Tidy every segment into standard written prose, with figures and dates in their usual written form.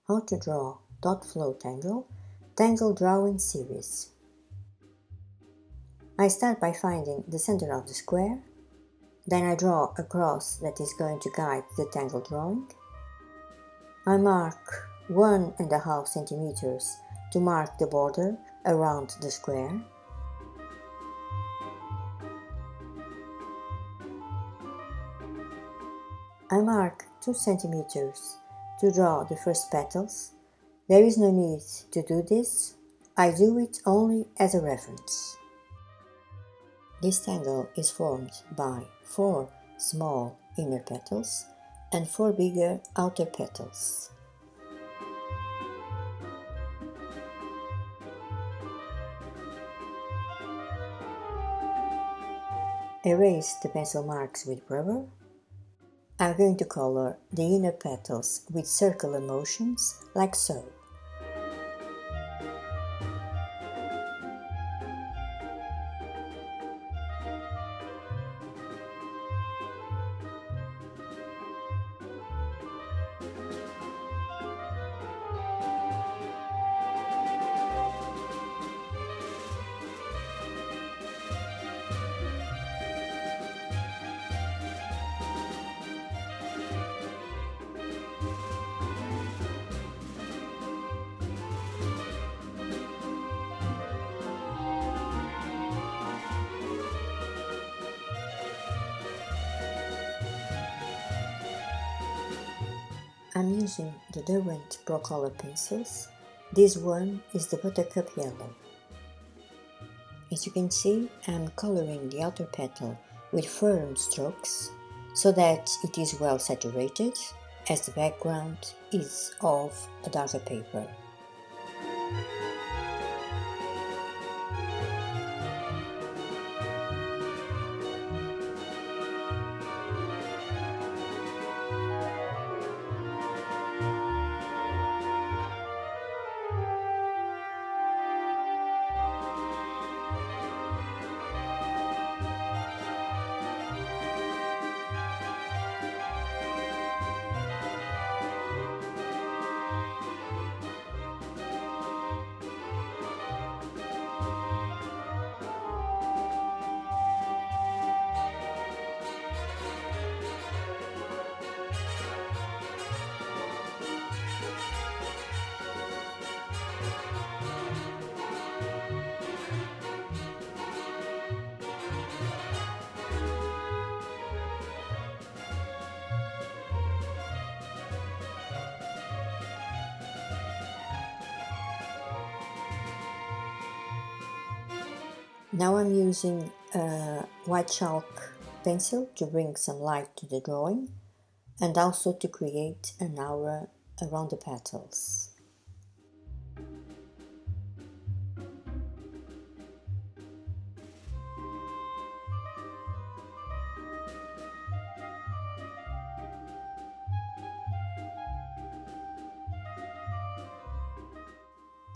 how to draw Dotflow Tangle Tangle Drawing Series. I start by finding the center of the square, then I draw a cross that is going to guide the tangle drawing. I mark 1.5 centimeters to mark the border around the square. I mark 2 centimeters to draw the first petals. There is no need to do this, I do it only as a reference. This tangle is formed by 4 small inner petals and 4 bigger outer petals. Erase the pencil marks with rubber. I'm going to color the inner petals with circular motions, like so. I'm using the Derwent Procolour pencils. This one is the buttercup yellow. As you can see, I'm coloring the outer petal with firm strokes so that it is well saturated, as the background is of a darker paper. Now I'm using a white chalk pencil to bring some light to the drawing and also to create an aura around the petals.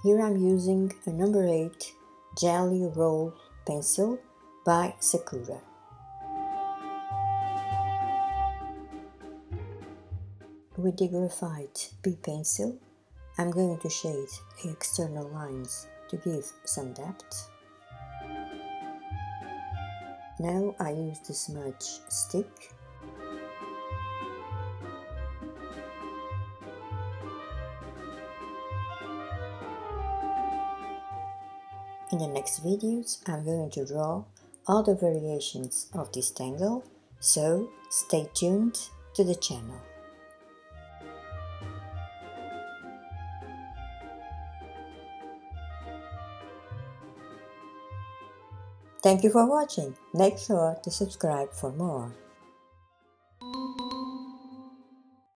Here I'm using a number 8 gellyroll pencil by Sakura. With the graphite B pencil, I'm going to shade the external lines to give some depth. Now I use the smudge stick. In the next videos, I'm going to draw other variations of this tangle, so stay tuned to the channel. Thank you for watching. Make sure to subscribe for more.